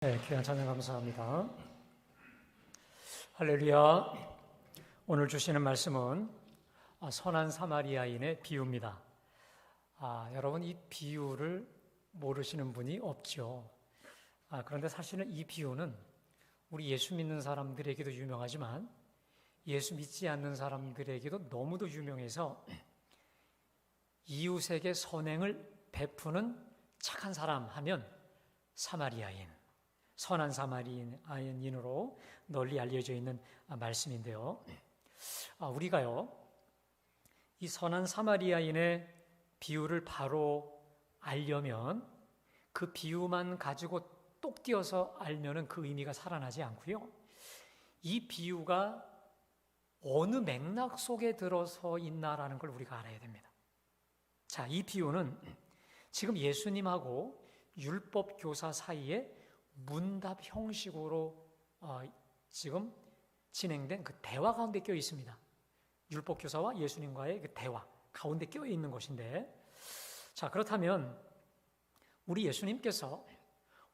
네, 귀한 찬양 감사합니다. 할렐루야. 오늘 주시는 말씀은 선한 사마리아인의 비유입니다. 여러분 이 비유를 모르시는 분이 없죠. 그런데 사실은 이 비유는 우리 예수 믿는 사람들에게도 유명하지만 예수 믿지 않는 사람들에게도 너무도 유명해서 이웃에게 선행을 베푸는 착한 사람 하면 사마리아인, 선한 사마리아인으로 널리 알려져 있는 말씀인데요. 우리가요, 이 선한 사마리아인의 비유를 바로 알려면 그 비유만 가지고 똑 띄어서 알면은 그 의미가 살아나지 않고요. 이 비유가 어느 맥락 속에 들어서 있나라는 걸 우리가 알아야 됩니다. 자, 이 비유는 지금 예수님하고 율법 교사 사이에 문답 형식으로 지금 진행된 그 대화 가운데 껴 있습니다. 율법 교사와 예수님과의 그 대화 가운데 껴 있는 것인데, 자, 그렇다면 우리 예수님께서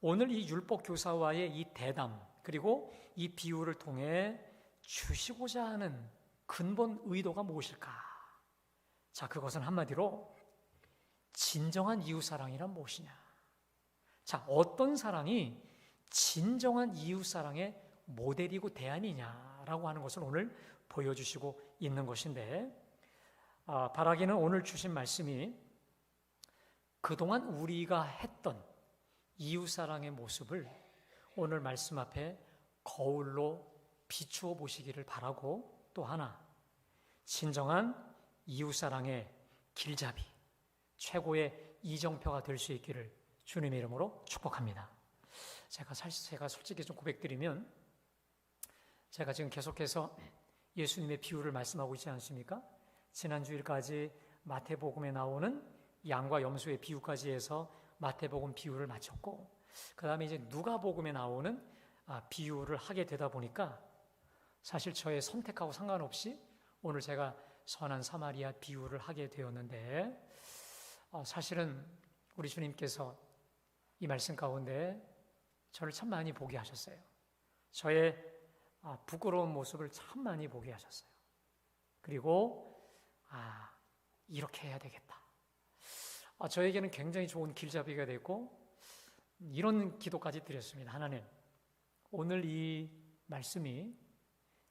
오늘 이 율법 교사와의 이 대담 그리고 이 비유를 통해 주시고자 하는 근본 의도가 무엇일까? 자, 그것은 한마디로 진정한 이웃사랑이란 무엇이냐? 자, 어떤 사랑이 진정한 이웃사랑의 모델이고 대안이냐라고 하는 것을 오늘 보여주시고 있는 것인데, 바라기는 오늘 주신 말씀이 그동안 우리가 했던 이웃사랑의 모습을 오늘 말씀 앞에 거울로 비추어 보시기를 바라고, 또 하나 진정한 이웃사랑의 길잡이, 최고의 이정표가 될 수 있기를 주님의 이름으로 축복합니다. 제가 솔직히 좀 고백드리면, 제가 지금 계속해서 예수님의 비유를 말씀하고 있지 않습니까? 지난 주일까지 마태복음에 나오는 양과 염소의 비유까지 해서 마태복음 비유를 마쳤고, 그 다음에 이제 누가복음에 나오는 비유를 하게 되다 보니까 사실 저의 선택하고 상관없이 오늘 제가 선한 사마리아 비유를 하게 되었는데, 사실은 우리 주님께서 이 말씀 가운데 저를 참 많이 보게 하셨어요. 저의 부끄러운 모습을 참 많이 보게 하셨어요. 그리고 이렇게 해야 되겠다. 저에게는 굉장히 좋은 길잡이가 됐고, 이런 기도까지 드렸습니다. 하나님, 오늘 이 말씀이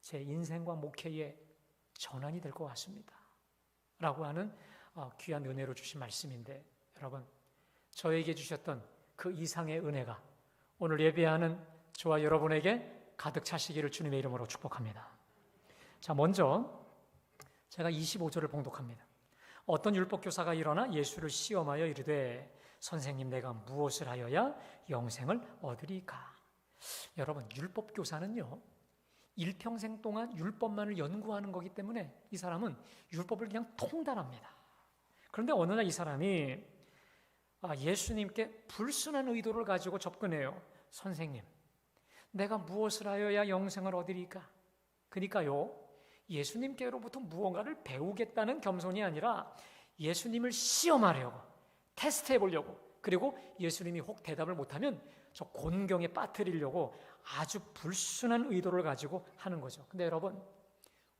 제 인생과 목회의 전환이 될 것 같습니다 라고 하는 귀한 은혜로 주신 말씀인데, 여러분, 저에게 주셨던 그 이상의 은혜가 오늘 예배하는 저와 여러분에게 가득 차시기를 주님의 이름으로 축복합니다. 자, 먼저 제가 25절을 봉독합니다. 어떤 율법교사가 일어나 예수를 시험하여 이르되 선생님, 내가 무엇을 하여야 영생을 얻으리까? 여러분, 율법교사는요, 일평생 동안 율법만을 연구하는 거기 때문에 이 사람은 율법을 그냥 통달합니다. 그런데 어느 날 이 사람이 예수님께 불순한 의도를 가지고 접근해요. 선생님, 내가 무엇을 하여야 영생을 얻으리까? 그러니까요, 예수님께로부터 무언가를 배우겠다는 겸손이 아니라 예수님을 시험하려고, 테스트해 보려고, 그리고 예수님이 혹 대답을 못하면 저 곤경에 빠뜨리려고 아주 불순한 의도를 가지고 하는 거죠. 근데 여러분,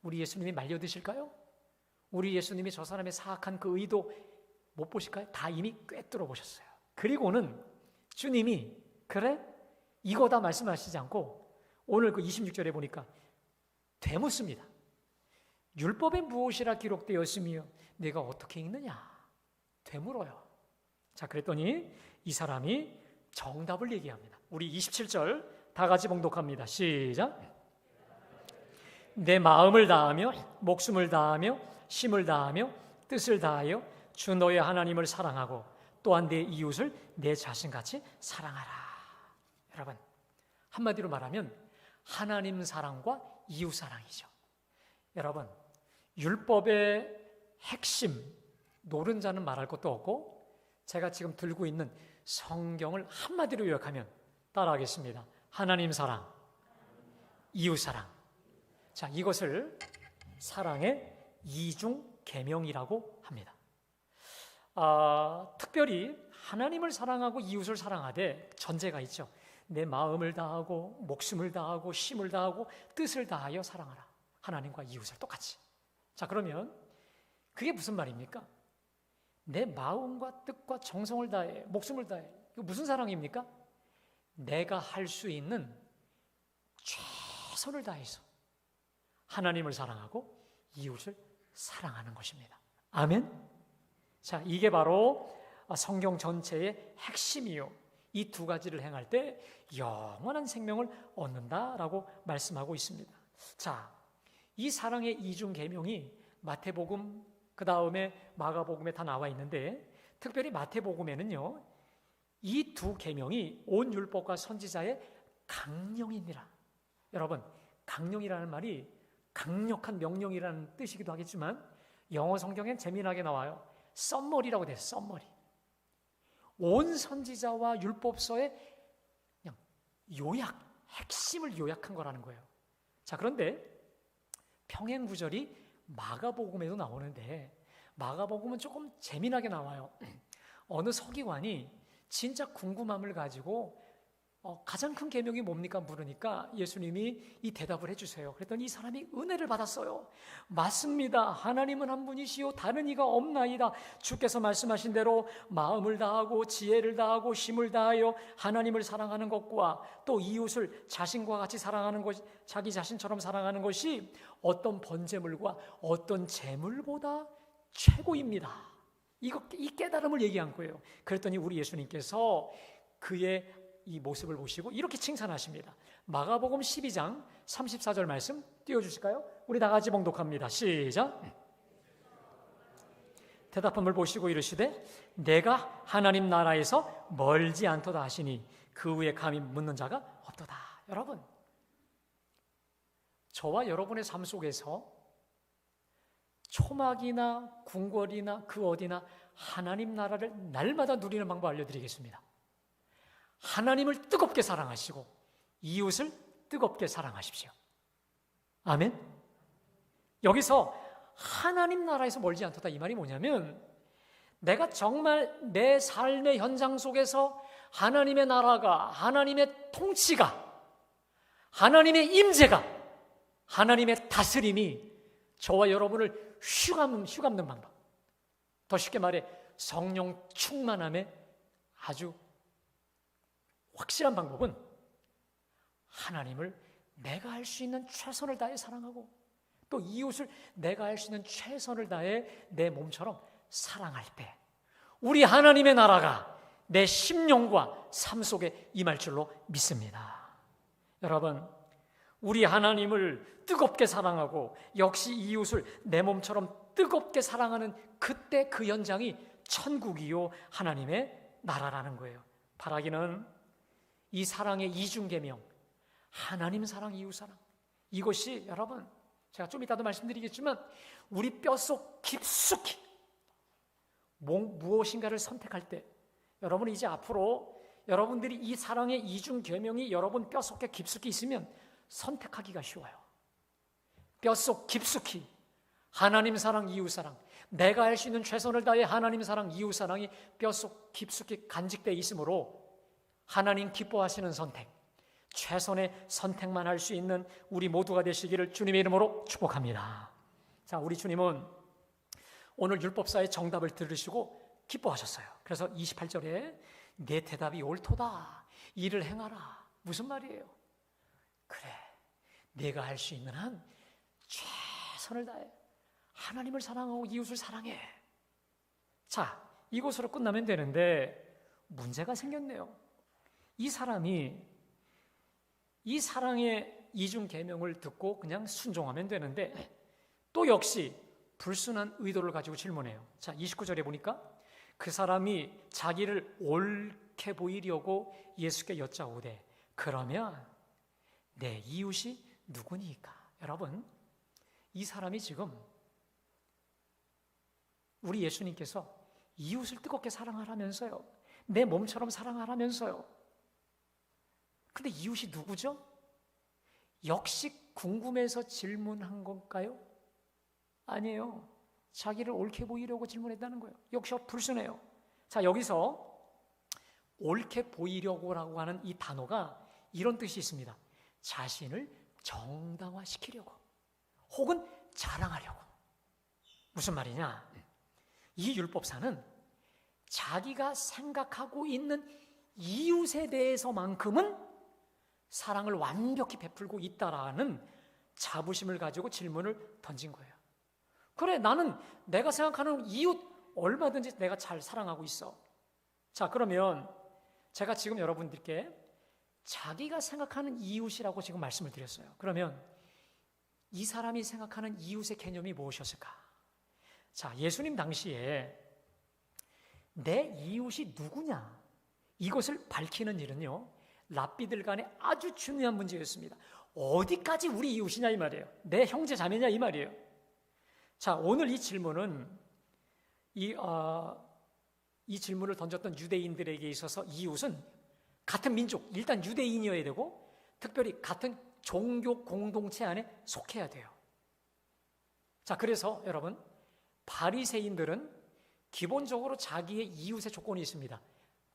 우리 예수님이 말려드실까요? 우리 예수님이 저 사람의 사악한 그 의도 못 보실까요? 다 이미 꿰뚫어 보셨어요. 그리고는 주님이 그래? 이거다 말씀하시지 않고 오늘 그 26절에 보니까 되묻습니다. 율법에 무엇이라 기록되었으며 내가 어떻게 읽느냐? 되물어요. 자, 그랬더니 이 사람이 정답을 얘기합니다. 우리 27절 다 같이 봉독합니다. 시작. 내 마음을 다하며 목숨을 다하며 힘을 다하며 뜻을 다하여 주 너의 하나님을 사랑하고 또한 내 이웃을 내 자신같이 사랑하라. 여러분, 한마디로 말하면 하나님 사랑과 이웃 사랑이죠. 여러분, 율법의 핵심, 노른자는 말할 것도 없고, 제가 지금 들고 있는 성경을 한마디로 요약하면 따라하겠습니다. 하나님 사랑, 이웃 사랑. 자, 이것을 사랑의 이중 계명이라고 합니다. 특별히 하나님을 사랑하고 이웃을 사랑하되 전제가 있죠. 내 마음을 다하고 목숨을 다하고 힘을 다하고 뜻을 다하여 사랑하라. 하나님과 이웃을 똑같이. 자, 그러면 그게 무슨 말입니까? 내 마음과 뜻과 정성을 다해 목숨을 다해. 이거 무슨 사랑입니까? 내가 할 수 있는 최선을 다해서 하나님을 사랑하고 이웃을 사랑하는 것입니다. 아멘. 자, 이게 바로 성경 전체의 핵심이요. 이 두 가지를 행할 때 영원한 생명을 얻는다라고 말씀하고 있습니다. 자, 이 사랑의 이중 계명이 마태복음 그 다음에 마가복음에 다 나와 있는데, 특별히 마태복음에는요, 이 두 계명이 온 율법과 선지자의 강령이니라. 여러분, 강령이라는 말이 강력한 명령이라는 뜻이기도 하겠지만 영어 성경엔 재미나게 나와요. 썸머리라고 돼요. 썸머리. 온 선지자와 율법서의 그냥 요약, 핵심을 요약한 거라는 거예요. 자, 그런데 평행구절이 마가복음에도 나오는데 마가복음은 조금 재미나게 나와요. 어느 서기관이 진짜 궁금함을 가지고 가장 큰 계명이 뭡니까? 물으니까 예수님이 이 대답을 해주세요. 그랬더니 이 사람이 은혜를 받았어요. 맞습니다. 하나님은 한 분이시요 다른 이가 없나이다. 주께서 말씀하신 대로 마음을 다하고 지혜를 다하고 힘을 다하여 하나님을 사랑하는 것과 또 이웃을 자신과 같이 사랑하는 것, 자기 자신처럼 사랑하는 것이 어떤 번제물과 어떤 제물보다 최고입니다. 이 깨달음을 얘기한 거예요. 그랬더니 우리 예수님께서 그의 이 모습을 보시고 이렇게 칭찬하십니다. 마가복음 12장 34절 말씀 띄워주실까요? 우리 다 같이 봉독합니다. 시작. 대답함을 보시고 이르시되 내가 하나님 나라에서 멀지 않도다 하시니 그 후에 감히 묻는 자가 없도다. 여러분, 저와 여러분의 삶 속에서 초막이나 궁궐이나 그 어디나 하나님 나라를 날마다 누리는 방법 알려드리겠습니다. 하나님을 뜨겁게 사랑하시고 이웃을 뜨겁게 사랑하십시오. 아멘. 여기서 하나님 나라에서 멀지 않다 이 말이 뭐냐면 내가 정말 내 삶의 현장 속에서 하나님의 나라가, 하나님의 통치가, 하나님의 임재가, 하나님의 다스림이 저와 여러분을 휘감는 방법, 더 쉽게 말해 성령 충만함의 아주 확실한 방법은 하나님을 내가 할 수 있는 최선을 다해 사랑하고 또 이웃을 내가 할 수 있는 최선을 다해 내 몸처럼 사랑할 때 우리 하나님의 나라가 내 심령과 삶 속에 임할 줄로 믿습니다. 여러분, 우리 하나님을 뜨겁게 사랑하고 역시 이웃을 내 몸처럼 뜨겁게 사랑하는 그때 그 현장이 천국이요 하나님의 나라라는 거예요. 바라기는 이 사랑의 이중계명, 하나님 사랑, 이웃 사랑, 이것이 여러분 제가 좀 이따도 말씀드리겠지만 우리 뼛속 깊숙이 무엇인가를 선택할 때 여러분 이제 앞으로 여러분들이 이 사랑의 이중계명이 여러분 뼛속에 깊숙이 있으면 선택하기가 쉬워요. 뼛속 깊숙이 하나님 사랑, 이웃 사랑, 내가 할 수 있는 최선을 다해 하나님 사랑, 이웃 사랑이 뼛속 깊숙이 간직되어 있으므로 하나님 기뻐하시는 선택, 최선의 선택만 할 수 있는 우리 모두가 되시기를 주님의 이름으로 축복합니다. 자, 우리 주님은 오늘 율법사의 정답을 들으시고 기뻐하셨어요. 그래서 28절에 내 대답이 옳도다, 이를 행하라. 무슨 말이에요? 그래, 내가 할 수 있는 한 최선을 다해 하나님을 사랑하고 이웃을 사랑해. 자, 이것으로 끝나면 되는데 문제가 생겼네요. 이 사람이 이 사랑의 이중 계명을 듣고 그냥 순종하면 되는데 또 역시 불순한 의도를 가지고 질문해요. 자, 29절에 보니까 그 사람이 자기를 옳게 보이려고 예수께 여짜오되 그러면 내 이웃이 누구니까? 여러분, 이 사람이 지금 우리 예수님께서 이웃을 뜨겁게 사랑하라면서요, 내 몸처럼 사랑하라면서요. 근데 이웃이 누구죠? 역시 궁금해서 질문한 건가요? 아니에요. 자기를 옳게 보이려고 질문했다는 거예요. 역시 불순해요. 자, 여기서 옳게 보이려고라고 하는 이 단어가 이런 뜻이 있습니다. 자신을 정당화시키려고 혹은 자랑하려고. 무슨 말이냐? 이 율법사는 자기가 생각하고 있는 이웃에 대해서만큼은 사랑을 완벽히 베풀고 있다라는 자부심을 가지고 질문을 던진 거예요. 그래, 나는 내가 생각하는 이웃 얼마든지 내가 잘 사랑하고 있어. 자, 그러면 제가 지금 여러분들께 자기가 생각하는 이웃이라고 지금 말씀을 드렸어요. 그러면 이 사람이 생각하는 이웃의 개념이 무엇이었을까? 자, 예수님 당시에 내 이웃이 누구냐? 이것을 밝히는 일은요, 랍비들 간에 아주 중요한 문제였습니다. 어디까지 우리 이웃이냐 이 말이에요. 내 형제 자매냐 이 말이에요. 자, 오늘 이 질문은 이 질문을 던졌던 유대인들에게 있어서 이웃은 같은 민족, 일단 유대인이어야 되고 특별히 같은 종교 공동체 안에 속해야 돼요. 자, 그래서 여러분, 바리새인들은 기본적으로 자기의 이웃의 조건이 있습니다.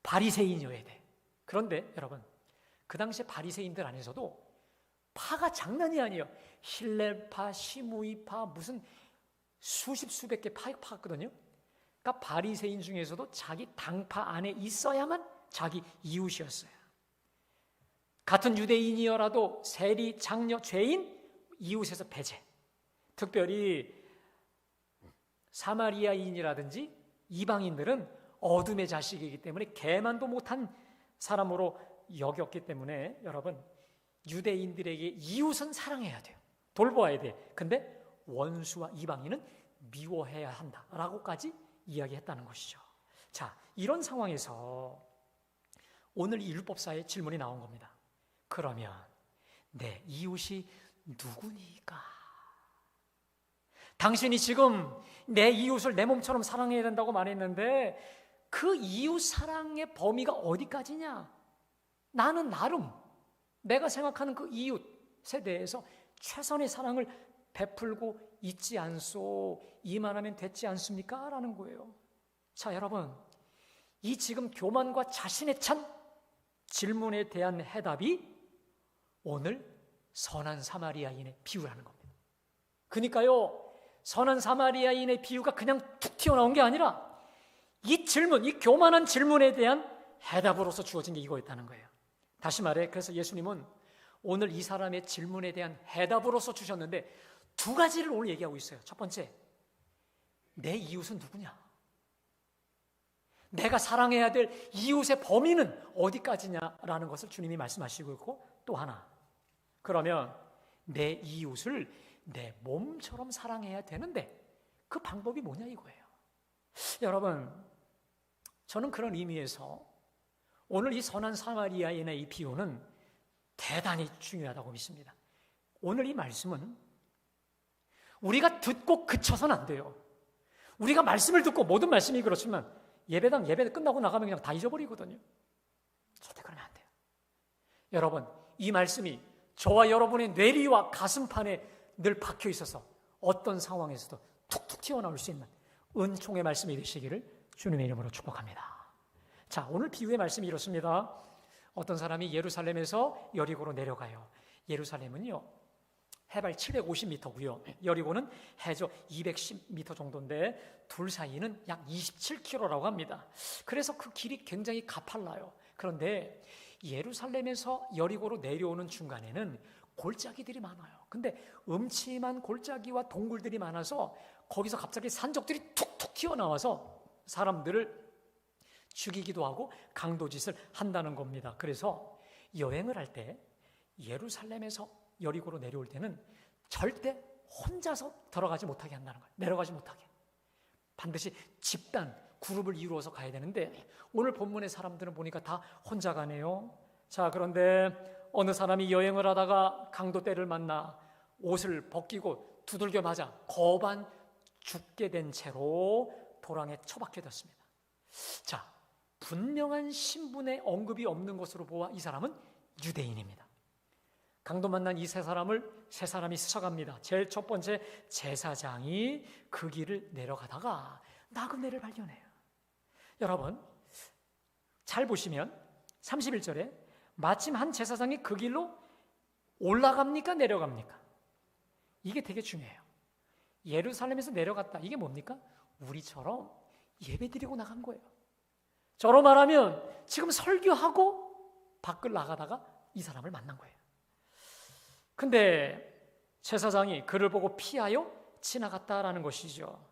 바리새인이어야 돼. 그런데 여러분, 그 당시에 바리새인들 안에서도 파가 장난이 아니에요. 힐렐파, 시므이파, 무슨 수십 수백 개 파였거든요. 그러니까 바리새인 중에서도 자기 당파 안에 있어야만 자기 이웃이었어요. 같은 유대인이어라도 세리, 장녀, 죄인, 이웃에서 배제. 특별히 사마리아인이라든지 이방인들은 어둠의 자식이기 때문에 개만도 못한 사람으로 여겼기 때문에 여러분, 유대인들에게 이웃은 사랑해야 돼요. 돌보아야 돼. 근데 원수와 이방인은 미워해야 한다라고까지 이야기했다는 것이죠. 자, 이런 상황에서 오늘 이 율법사의 질문이 나온 겁니다. 그러면 내 이웃이 누구니까? 당신이 지금 내 이웃을 내 몸처럼 사랑해야 된다고 말했는데 그 이웃 사랑의 범위가 어디까지냐? 나는 나름 내가 생각하는 그 이웃에 대해서 최선의 사랑을 베풀고 있지 않소? 이만하면 됐지 않습니까? 라는 거예요. 자, 여러분, 이 지금 교만과 자신에 찬 질문에 대한 해답이 오늘 선한 사마리아인의 비유라는 겁니다. 그러니까요, 선한 사마리아인의 비유가 그냥 툭 튀어나온 게 아니라 이 질문, 이 교만한 질문에 대한 해답으로서 주어진 게 이거였다는 거예요. 다시 말해, 그래서 예수님은 오늘 이 사람의 질문에 대한 해답으로서 주셨는데 두 가지를 오늘 얘기하고 있어요. 첫 번째, 내 이웃은 누구냐? 내가 사랑해야 될 이웃의 범위는 어디까지냐라는 것을 주님이 말씀하시고 있고, 또 하나, 그러면 내 이웃을 내 몸처럼 사랑해야 되는데 그 방법이 뭐냐 이거예요. 여러분, 저는 그런 의미에서 오늘 이 선한 사마리아인의 이 비유는 대단히 중요하다고 믿습니다. 오늘 이 말씀은 우리가 듣고 그쳐서는 안 돼요. 우리가 말씀을 듣고, 모든 말씀이 그렇지만 예배 끝나고 나가면 그냥 다 잊어버리거든요. 절대 그러면 안 돼요. 여러분, 이 말씀이 저와 여러분의 뇌리와 가슴판에 늘 박혀 있어서 어떤 상황에서도 툭툭 튀어나올 수 있는 은총의 말씀이 되시기를 주님의 이름으로 축복합니다. 자, 오늘 비유의 말씀이 이렇습니다. 어떤 사람이 예루살렘에서 여리고로 내려가요. 예루살렘은요, 해발 750m고요. 여리고는 해저 210m 정도인데 둘 사이는 약 27km라고 합니다. 그래서 그 길이 굉장히 가팔라요. 그런데 예루살렘에서 여리고로 내려오는 중간에는 골짜기들이 많아요. 근데 음침한 골짜기와 동굴들이 많아서 거기서 갑자기 산적들이 툭툭 튀어나와서 사람들을 죽이기도 하고 강도짓을 한다는 겁니다. 그래서 여행을 할 때 예루살렘에서 여리고로 내려올 때는 절대 혼자서 들어가지 못하게 한다는 거예요. 내려가지 못하게. 반드시 집단, 그룹을 이루어서 가야 되는데 오늘 본문의 사람들은 보니까 다 혼자 가네요. 자, 그런데 어느 사람이 여행을 하다가 강도떼를 만나 옷을 벗기고 두들겨 맞아 거반 죽게 된 채로 도랑에 처박혀 졌습니다. 자, 분명한 신분의 언급이 없는 것으로 보아 이 사람은 유대인입니다. 강도 만난 이 세 사람이 스쳐갑니다. 제일 첫 번째 제사장이 그 길을 내려가다가 나그네를 발견해요. 여러분, 잘 보시면 31절에 마침 한 제사장이 그 길로 올라갑니까 내려갑니까? 이게 되게 중요해요. 예루살렘에서 내려갔다. 이게 뭡니까? 우리처럼 예배드리고 나간 거예요. 저로 말하면 지금 설교하고 밖을 나가다가 이 사람을 만난 거예요. 근데 제사장이 그를 보고 피하여 지나갔다라는 것이죠.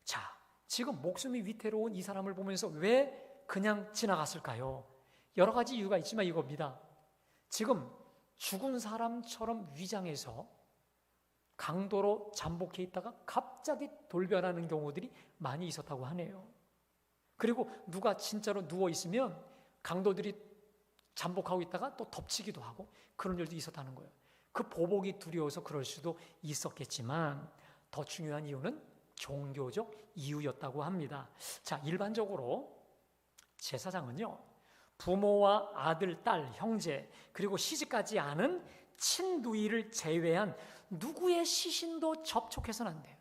자, 지금 목숨이 위태로운 이 사람을 보면서 왜 그냥 지나갔을까요? 여러 가지 이유가 있지만 이겁니다. 지금 죽은 사람처럼 위장해서 강도로 잠복해 있다가 갑자기 돌변하는 경우들이 많이 있었다고 하네요. 그리고 누가 진짜로 누워 있으면 강도들이 잠복하고 있다가 또 덮치기도 하고 그런 일도 있었다는 거예요. 그 보복이 두려워서 그럴 수도 있었겠지만 더 중요한 이유는 종교적 이유였다고 합니다. 자, 일반적으로 제사장은요, 부모와 아들, 딸, 형제, 그리고 시집가지 않은 친누이를 제외한 누구의 시신도 접촉해서는 안 돼요.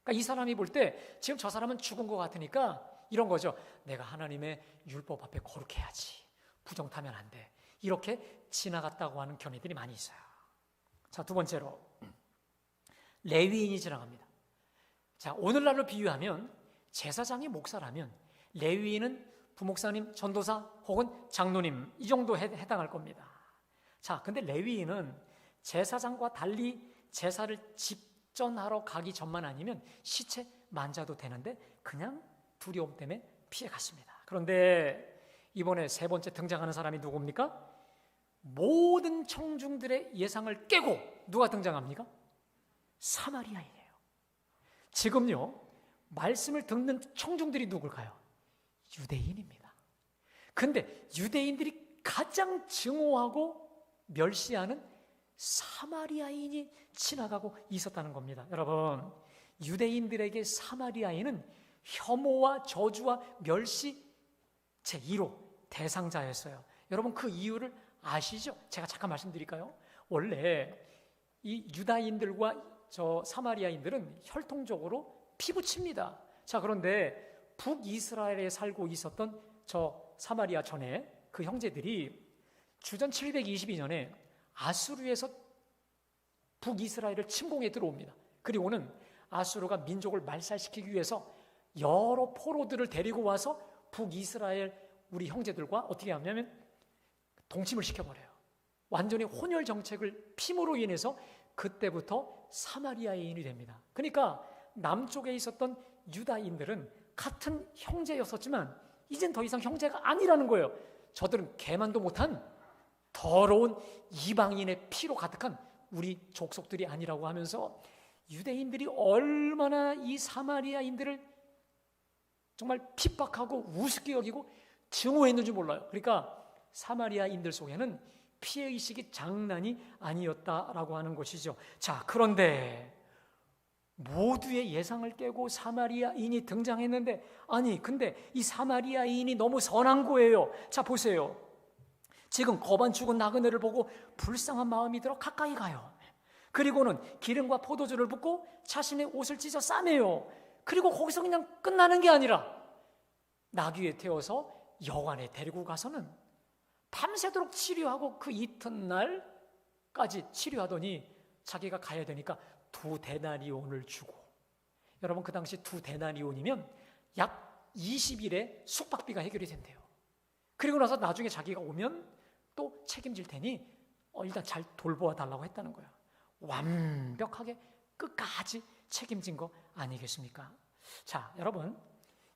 그러니까 이 사람이 볼 때 지금 저 사람은 죽은 것 같으니까 이런 거죠. 내가 하나님의 율법 앞에 거룩해야지. 부정 타면 안 돼. 이렇게 지나갔다고 하는 견해들이 많이 있어요. 자, 두 번째로 레위인이 지나갑니다. 자, 오늘날로 비유하면 제사장이 목사라면 레위인은 부목사님, 전도사 혹은 장로님 이 정도 해당할 겁니다. 자, 근데 레위인은 제사장과 달리 제사를 집전하러 가기 전만 아니면 시체 만져도 되는데 그냥 두려움 때문에 피해 갔습니다. 그런데 이번에 세 번째 등장하는 사람이 누굽니까? 모든 청중들의 예상을 깨고 누가 등장합니까? 사마리아인이에요. 지금요, 말씀을 듣는 청중들이 누굴까요? 유대인입니다. 근데 유대인들이 가장 증오하고 멸시하는 사마리아인이 지나가고 있었다는 겁니다. 여러분, 유대인들에게 사마리아인은 혐오와 저주와 멸시 제1호 대상자였어요. 여러분, 그 이유를 아시죠? 제가 잠깐 말씀드릴까요? 원래 이 유다인들과 저 사마리아인들은 혈통적으로 피부칩니다. 자, 그런데 북이스라엘에 살고 있었던 저 사마리아 전에 그 형제들이 주전 722년에 아수르에서 북이스라엘을 침공해 들어옵니다. 그리고는 아수르가 민족을 말살시키기 위해서 여러 포로들을 데리고 와서 북이스라엘 우리 형제들과 어떻게 하냐면 동침을 시켜버려요. 완전히 혼혈 정책을 핌으로 인해서 그때부터 사마리아인이 됩니다. 그러니까 남쪽에 있었던 유다인들은 같은 형제였었지만 이젠 더 이상 형제가 아니라는 거예요. 저들은 개만도 못한 더러운 이방인의 피로 가득한 우리 족속들이 아니라고 하면서 유대인들이 얼마나 이 사마리아인들을 정말 핍박하고 우습게 여기고 증오했는지 몰라요. 그러니까 사마리아인들 속에는 피해의식이 장난이 아니었다라고 하는 것이죠. 자, 그런데 모두의 예상을 깨고 사마리아인이 등장했는데, 아니 근데 이 사마리아인이 너무 선한 거예요. 자, 보세요. 지금 거반 죽은 나그네를 보고 불쌍한 마음이 들어 가까이 가요. 그리고는 기름과 포도주를 붓고 자신의 옷을 찢어 싸매요. 그리고 거기서 그냥 끝나는 게 아니라 나귀에 태워서 여관에 데리고 가서는 밤새도록 치료하고 그 이튿날까지 치료하더니 자기가 가야 되니까 2데나리온을 주고, 여러분 그 당시 2데나리온이면 약 20일의 숙박비가 해결이 된대요. 그리고 나서 나중에 자기가 오면 또 책임질 테니 일단 잘 돌보아 달라고 했다는 거야. 완벽하게 끝까지 책임진 거 아니겠습니까? 자, 여러분,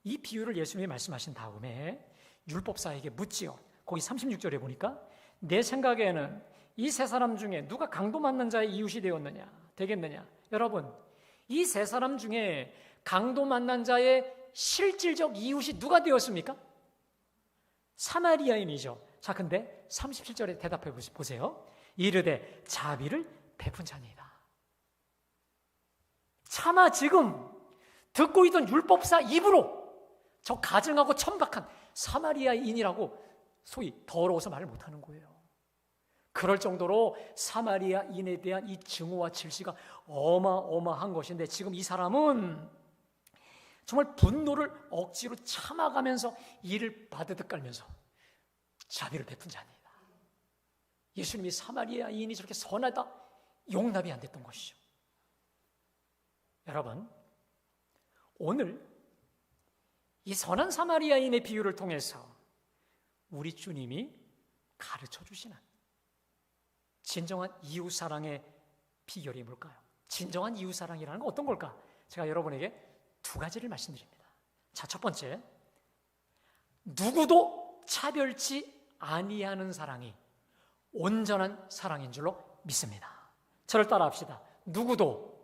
이 비유를 예수님이 말씀하신 다음에 율법사에게 묻지요. 거기 36절에 보니까 내 생각에는 이 세 사람 중에 누가 강도 맞는 자의 이웃이 되겠느냐? 여러분, 이 세 사람 중에 강도 만난 자의 실질적 이웃이 누가 되었습니까? 사마리아인이죠. 자, 근데 37절에 대답해 보세요. 이르되 자비를 베푼 자니이다. 차마 지금 듣고 있던 율법사 입으로 저 가증하고 천박한 사마리아인이라고 소위 더러워서 말을 못하는 거예요. 그럴 정도로 사마리아인에 대한 이 증오와 질시가 어마어마한 것인데, 지금 이 사람은 정말 분노를 억지로 참아가면서 이를 바드득 깔면서 자비를 베푼 자입니다. 예수님이 사마리아인이 저렇게 선하다 용납이 안 됐던 것이죠. 여러분, 오늘 이 선한 사마리아인의 비유를 통해서 우리 주님이 가르쳐 주시는 진정한 이웃사랑의 비결이 뭘까요? 진정한 이웃사랑이라는 건 어떤 걸까? 제가 여러분에게 두 가지를 말씀드립니다. 자, 첫 번째, 누구도 차별치 아니하는 사랑이 온전한 사랑인 줄로 믿습니다. 저를 따라합시다. 누구도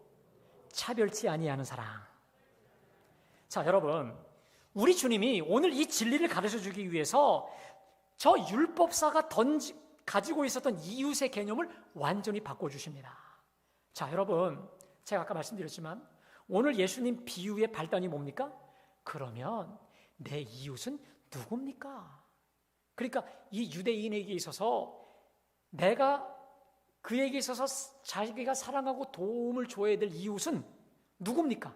차별치 아니하는 사랑. 자, 여러분, 우리 주님이 오늘 이 진리를 가르쳐 주기 위해서 저 율법사가 가지고 있었던 이웃의 개념을 완전히 바꿔주십니다. 자, 여러분, 제가 아까 말씀드렸지만 오늘 예수님 비유의 발단이 뭡니까? 그러면 내 이웃은 누굽니까? 그러니까 이 유대인에게 있어서 내가 그에게 있어서 자기가 사랑하고 도움을 줘야 될 이웃은 누굽니까?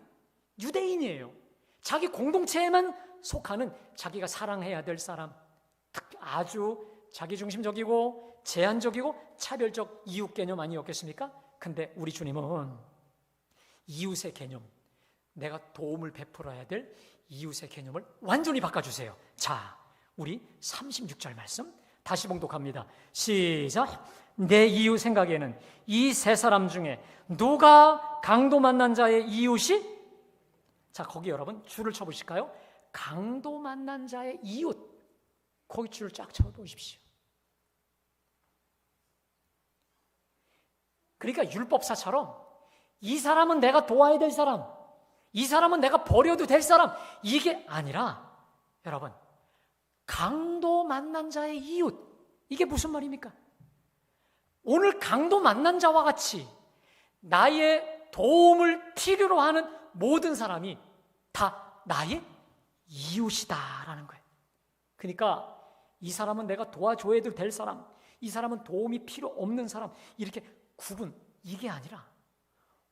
유대인이에요. 자기 공동체에만 속하는 자기가 사랑해야 될 사람, 아주 자기중심적이고 제한적이고 차별적 이웃 개념 아니었겠습니까? 근데 우리 주님은 이웃의 개념, 내가 도움을 베풀어야 될 이웃의 개념을 완전히 바꿔주세요. 자, 우리 36절 말씀 다시 봉독합니다. 시작. 내 이웃 생각에는 이 세 사람 중에 누가 강도 만난 자의 이웃이? 자, 거기 여러분 줄을 쳐보실까요? 강도 만난 자의 이웃, 거기 줄을 쫙 쳐보십시오. 그러니까 율법사처럼 이 사람은 내가 도와야 될 사람, 이 사람은 내가 버려도 될 사람, 이게 아니라 여러분, 강도 만난 자의 이웃, 이게 무슨 말입니까? 오늘 강도 만난 자와 같이 나의 도움을 필요로 하는 모든 사람이 다 나의 이웃이다라는 거예요. 그러니까 이 사람은 내가 도와줘야 될 사람, 이 사람은 도움이 필요 없는 사람, 이렇게 구분, 이게 아니라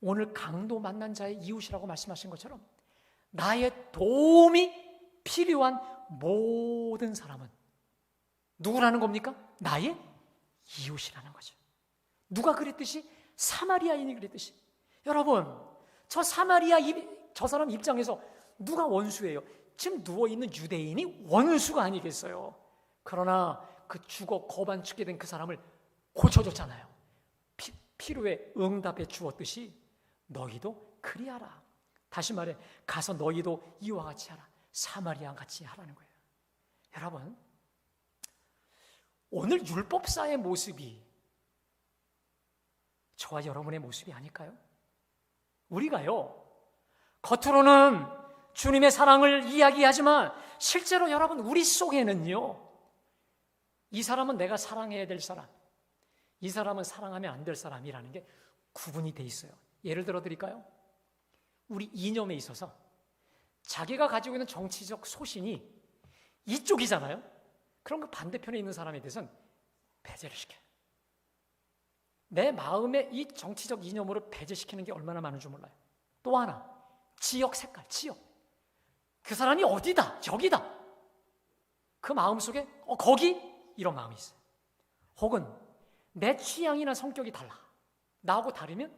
오늘 강도 만난 자의 이웃이라고 말씀하신 것처럼 나의 도움이 필요한 모든 사람은 누구라는 겁니까? 나의 이웃이라는 거죠. 누가 그랬듯이? 사마리아인이 그랬듯이. 여러분, 저 사람 입장에서 누가 원수예요? 지금 누워있는 유대인이 원수가 아니겠어요? 그러나 그 죽어 거반 죽게 된 그 사람을 고쳐줬잖아요. 필요에 응답해 주었듯이 너희도 그리하라. 다시 말해, 가서 너희도 이와 같이 하라. 사마리아 같이 하라는 거예요. 여러분, 오늘 율법사의 모습이 저와 여러분의 모습이 아닐까요? 우리가요, 겉으로는 주님의 사랑을 이야기하지만 실제로 여러분 우리 속에는요, 이 사람은 내가 사랑해야 될 사람, 이 사람은 사랑하면 안 될 사람이라는 게 구분이 돼 있어요. 예를 들어 드릴까요? 우리 이념에 있어서 자기가 가지고 있는 정치적 소신이 이쪽이잖아요. 그럼 그 반대편에 있는 사람에 대해서는 배제를 시켜요. 내 마음에 이 정치적 이념으로 배제시키는 게 얼마나 많은 줄 몰라요. 또 하나, 지역 색깔, 지역. 그 사람이 어디다, 여기다. 그 마음속에 거기, 이런 마음이 있어요. 혹은 내 취향이나 성격이 달라. 나하고 다르면,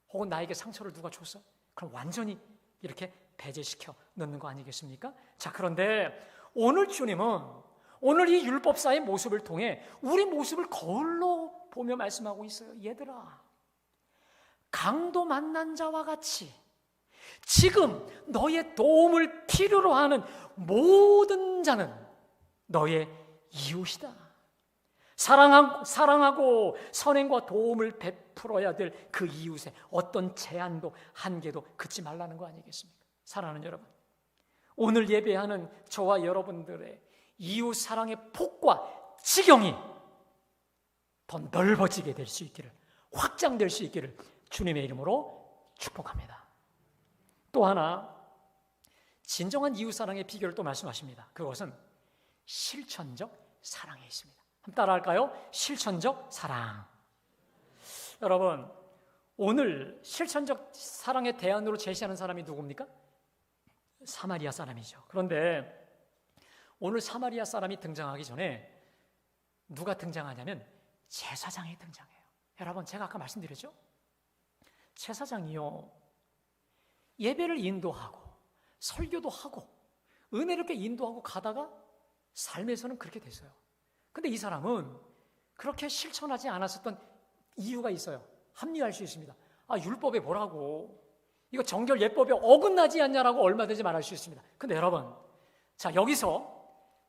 혹은 나에게 상처를 누가 줬어? 그럼 완전히 이렇게 배제시켜 넣는 거 아니겠습니까? 자, 그런데 오늘 주님은 오늘 이 율법사의 모습을 통해 우리 모습을 거울로 보며 말씀하고 있어요. 얘들아, 강도 만난 자와 같이 지금 너의 도움을 필요로 하는 모든 자는 너의 이웃이다. 사랑하고 선행과 도움을 베풀어야 될 그 이웃에 어떤 제한도 한계도 긋지 말라는 거 아니겠습니까? 사랑하는 여러분, 오늘 예배하는 저와 여러분들의 이웃 사랑의 폭과 지경이 더 넓어지게 될 수 있기를, 확장될 수 있기를 주님의 이름으로 축복합니다. 또 하나, 진정한 이웃 사랑의 비결을 또 말씀하십니다. 그것은 실천적 사랑에 있습니다. 한번 따라할까요? 실천적 사랑. 여러분, 오늘 실천적 사랑의 대안으로 제시하는 사람이 누굽니까? 사마리아 사람이죠. 그런데 오늘 사마리아 사람이 등장하기 전에 누가 등장하냐면 제사장이 등장해요. 여러분, 제가 아까 말씀드렸죠? 제사장이요, 예배를 인도하고 설교도 하고 은혜롭게 인도하고 가다가 삶에서는 그렇게 됐어요. 근데 이 사람은 그렇게 실천하지 않았었던 이유가 있어요. 합리화할 수 있습니다. 율법에 뭐라고, 이거 정결 예법에 어긋나지 않냐라고 얼마든지 말할 수 있습니다. 근데 여러분, 자, 여기서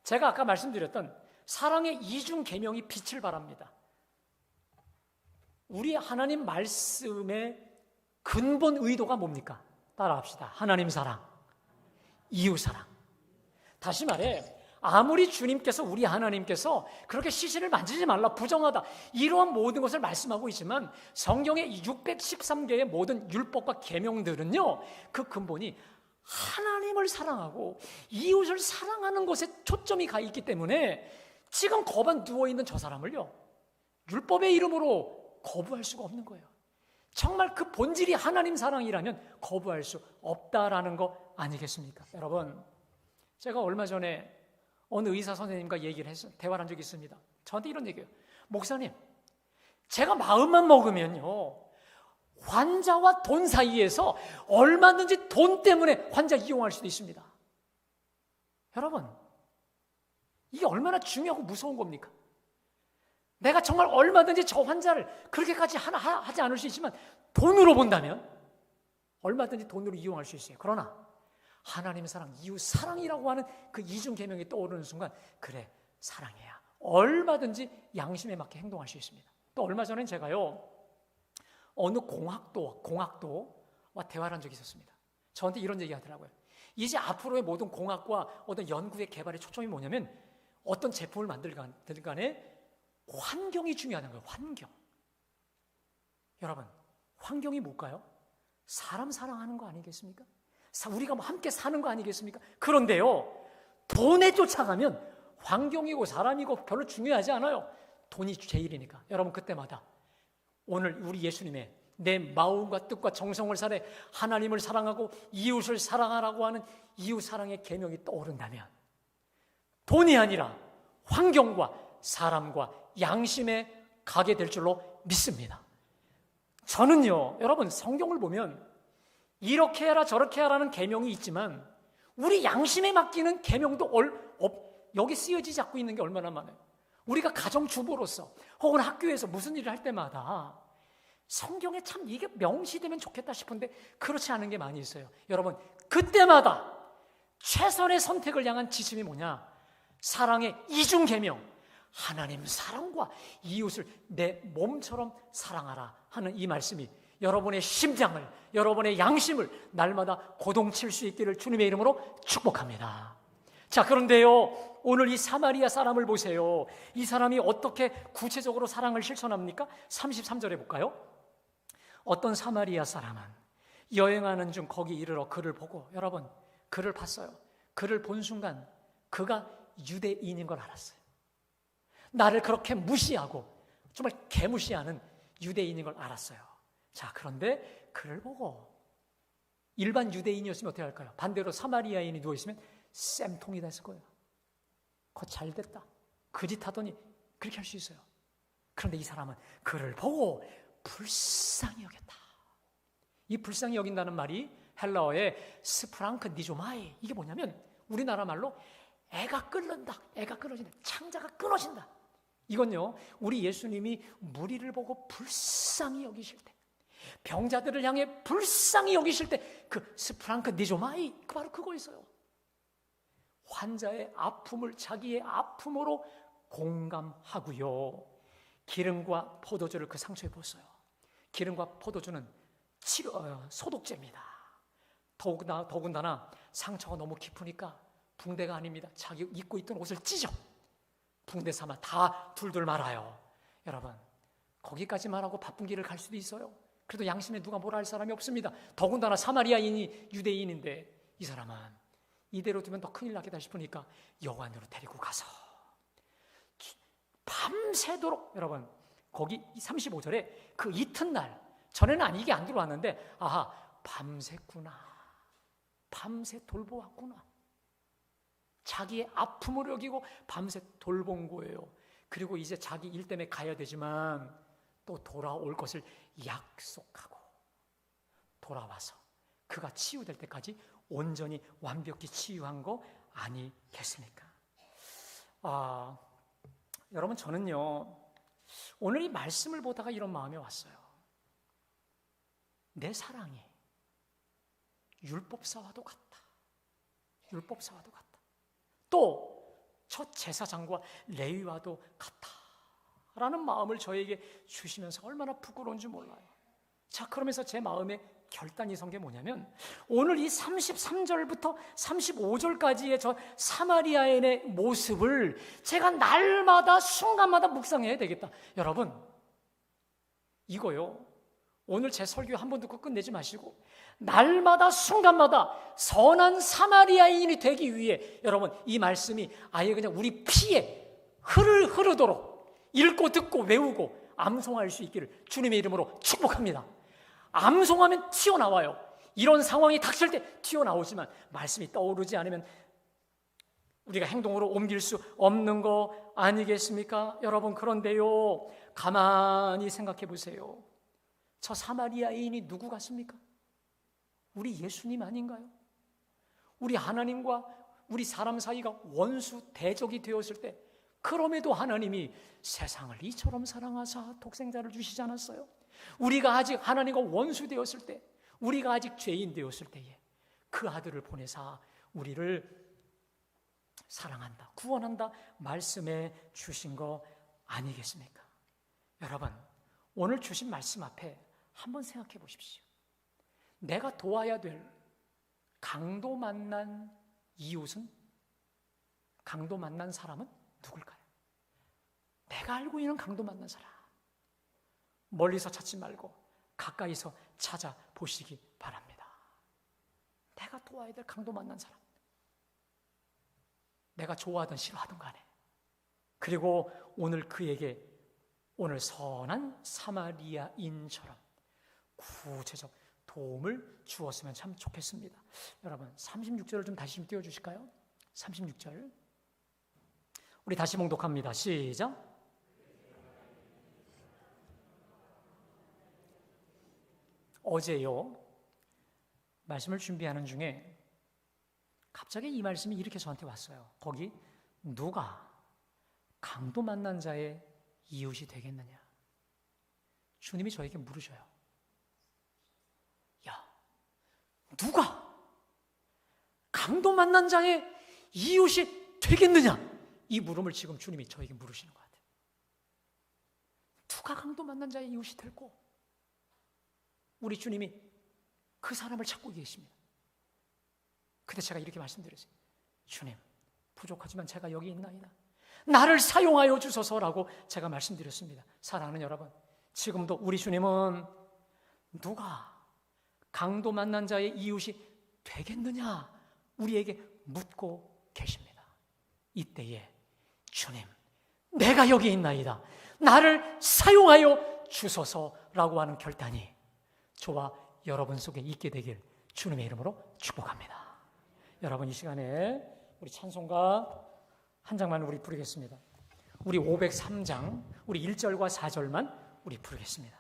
제가 아까 말씀드렸던 사랑의 이중 계명이 빛을 발합니다. 우리 하나님 말씀의 근본 의도가 뭡니까? 따라합시다. 하나님 사랑, 이웃 사랑. 다시 말해, 아무리 주님께서, 우리 하나님께서 그렇게 시신을 만지지 말라, 부정하다, 이러한 모든 것을 말씀하고 있지만 성경의 613개의 모든 율법과 계명들은요, 그 근본이 하나님을 사랑하고 이웃을 사랑하는 것에 초점이 가 있기 때문에 지금 거반 누워있는 저 사람을요, 율법의 이름으로 거부할 수가 없는 거예요. 정말 그 본질이 하나님 사랑이라면 거부할 수 없다라는 거 아니겠습니까? 여러분, 제가 얼마 전에 어느 의사 선생님과 대화를 한 적이 있습니다. 저한테 이런 얘기예요. 목사님, 제가 마음만 먹으면요, 환자와 돈 사이에서 얼마든지 돈 때문에 환자 이용할 수도 있습니다. 여러분, 이게 얼마나 중요하고 무서운 겁니까? 내가 정말 얼마든지 저 환자를 그렇게까지 하지 않을 수 있지만 돈으로 본다면 얼마든지 돈으로 이용할 수 있어요. 그러나 하나님의 사랑, 이웃 사랑이라고 하는 그 이중 계명이 떠오르는 순간, 그래, 사랑해야 얼마든지 양심에 맞게 행동할 수 있습니다. 또 얼마 전엔 제가요, 어느 공학도와 대화를 한 적이 있었습니다. 저한테 이런 얘기 하더라고요. 이제 앞으로의 모든 공학과 어떤 연구의 개발의 초점이 뭐냐면 어떤 제품을 만들든 간에 환경이 중요하다는 거예요. 환경. 여러분, 환경이 뭘까요? 사람 사랑하는 거 아니겠습니까? 우리가 함께 사는 거 아니겠습니까? 그런데요, 돈에 쫓아가면 환경이고 사람이고 별로 중요하지 않아요. 돈이 제일이니까. 여러분, 그때마다 오늘 우리 예수님의 내 마음과 뜻과 정성을 살해 하나님을 사랑하고 이웃을 사랑하라고 하는 이웃 사랑의 계명이 떠오른다면 돈이 아니라 환경과 사람과 양심에 가게 될 줄로 믿습니다. 저는요, 여러분, 성경을 보면 이렇게 해라 저렇게 하라는 계명이 있지만 우리 양심에 맡기는 계명도 여기 쓰여지지 않고 있는 게 얼마나 많아요. 우리가 가정주부로서 혹은 학교에서 무슨 일을 할 때마다 성경에 참 이게 명시되면 좋겠다 싶은데 그렇지 않은 게 많이 있어요. 여러분, 그때마다 최선의 선택을 향한 지침이 뭐냐? 사랑의 이중 계명, 하나님 사랑과 이웃을 내 몸처럼 사랑하라 하는 이 말씀이 여러분의 심장을, 여러분의 양심을 날마다 고동칠 수 있기를 주님의 이름으로 축복합니다. 자, 그런데요, 오늘 이 사마리아 사람을 보세요. 이 사람이 어떻게 구체적으로 사랑을 실천합니까? 33절에 볼까요? 어떤 사마리아 사람은 여행하는 중 거기 이르러 그를 보고, 여러분, 그를 봤어요. 그를 본 순간 그가 유대인인 걸 알았어요. 나를 그렇게 무시하고 정말 개무시하는 유대인인 걸 알았어요. 자, 그런데 그를 보고, 일반 유대인이었으면 어떻게 할까요? 반대로 사마리아인이 누워있으면 쌤통이 됐을 거예요. 그거 잘 됐다, 그 짓 하더니 그렇게 할 수 있어요. 그런데 이 사람은 그를 보고 불쌍히 여겼다. 이 불쌍히 여긴다는 말이 헬라어의 스프랑크 니조마이, 이게 뭐냐면 우리나라 말로 애가 끓는다, 애가 끊어진다, 창자가 끊어진다. 이건요, 우리 예수님이 무리를 보고 불쌍히 여기실 때, 병자들을 향해 불쌍히 여기실 때 그 스프랑크 니조마이, 바로 그거 있어요. 환자의 아픔을 자기의 아픔으로 공감하고요, 기름과 포도주를 그 상처에 부었어요. 기름과 포도주는 소독제입니다. 더군다나 상처가 너무 깊으니까 붕대가 아닙니다. 자기 입고 있던 옷을 찢어 붕대 삼아 다 둘둘 말아요. 여러분, 거기까지만 하고 바쁜 길을 갈 수도 있어요. 그래도 양심에 누가 뭐라 할 사람이 없습니다. 더군다나 사마리아인이 유대인인데 이 사람은 이대로 두면 더 큰일 나겠다 싶으니까 여관으로 데리고 가서 밤새도록, 여러분, 거기 35절에 그 이튿날, 전에는 이게 안 들어왔는데, 아하, 밤샜구나, 밤새 돌보았구나. 자기의 아픔을 여기고 밤새 돌본 거예요. 그리고 이제 자기 일 때문에 가야 되지만 또 돌아올 것을 약속하고 돌아와서 그가 치유될 때까지 온전히 완벽히 치유한 거 아니겠습니까? 여러분, 저는요 오늘 이 말씀을 보다가 이런 마음이 왔어요. 내 사랑이 율법사와도 같다. 율법사와도 같다. 또 첫 제사장과 레위와도 같다라는 마음을 저에게 주시면서 얼마나 부끄러운지 몰라요. 자, 그러면서 제 마음에 결단이 선 게 뭐냐면 오늘 이 33절부터 35절까지의 저 사마리아인의 모습을 제가 날마다 순간마다 묵상해야 되겠다. 여러분, 이거요, 오늘 제 설교 한 번 듣고 끝내지 마시고 날마다 순간마다 선한 사마리아인이 되기 위해 여러분, 이 말씀이 아예 그냥 우리 피에 흐르도록 읽고 듣고 외우고 암송할 수 있기를 주님의 이름으로 축복합니다. 암송하면 튀어나와요. 이런 상황이 닥칠 때 튀어나오지만 말씀이 떠오르지 않으면 우리가 행동으로 옮길 수 없는 거 아니겠습니까? 여러분, 그런데요, 가만히 생각해 보세요. 저 사마리아인이 누구 같습니까? 우리 예수님 아닌가요? 우리 하나님과 우리 사람 사이가 원수 대적이 되었을 때 그럼에도 하나님이 세상을 이처럼 사랑하사 독생자를 주시지 않았어요? 우리가 아직 하나님과 원수 되었을 때, 우리가 아직 죄인 되었을 때에 그 아들을 보내사 우리를 사랑한다, 구원한다 말씀해 주신 거 아니겠습니까? 여러분, 오늘 주신 말씀 앞에 한번 생각해 보십시오. 내가 도와야 될 강도 만난 이웃은, 강도 만난 사람은 누굴까요? 내가 알고 있는 강도 만난 사람, 멀리서 찾지 말고 가까이서 찾아보시기 바랍니다. 내가 도와야 될 강도 만난 사람, 내가 좋아하든 싫어하든 간에, 그리고 오늘 그에게 오늘 선한 사마리아인처럼 구체적 도움을 주었으면 참 좋겠습니다. 여러분, 36절을 좀 다시 띄워주실까요? 36절 우리 다시 봉독합니다. 시작. 어제요, 말씀을 준비하는 중에 갑자기 이 말씀이 이렇게 저한테 왔어요. 거기 누가 강도 만난 자의 이웃이 되겠느냐? 주님이 저에게 물으셔요. 야, 누가 강도 만난 자의 이웃이 되겠느냐? 이 물음을 지금 주님이 저에게 물으시는 것 같아요. 누가 강도 만난 자의 이웃이 될고? 우리 주님이 그 사람을 찾고 계십니다. 그때 제가 이렇게 말씀드렸어요. 주님, 부족하지만 제가 여기 있나이다. 나를 사용하여 주소서라고 제가 말씀드렸습니다. 사랑하는 여러분, 지금도 우리 주님은 누가 강도 만난 자의 이웃이 되겠느냐 우리에게 묻고 계십니다. 이때에 주님, 내가 여기 있나이다. 나를 사용하여 주소서라고 하는 결단이 저와 여러분 속에 있게 되길 주님의 이름으로 축복합니다. 여러분, 이 시간에 우리 찬송가 한 장만 우리 부르겠습니다. 우리 503장, 우리 1절과 4절만 우리 부르겠습니다.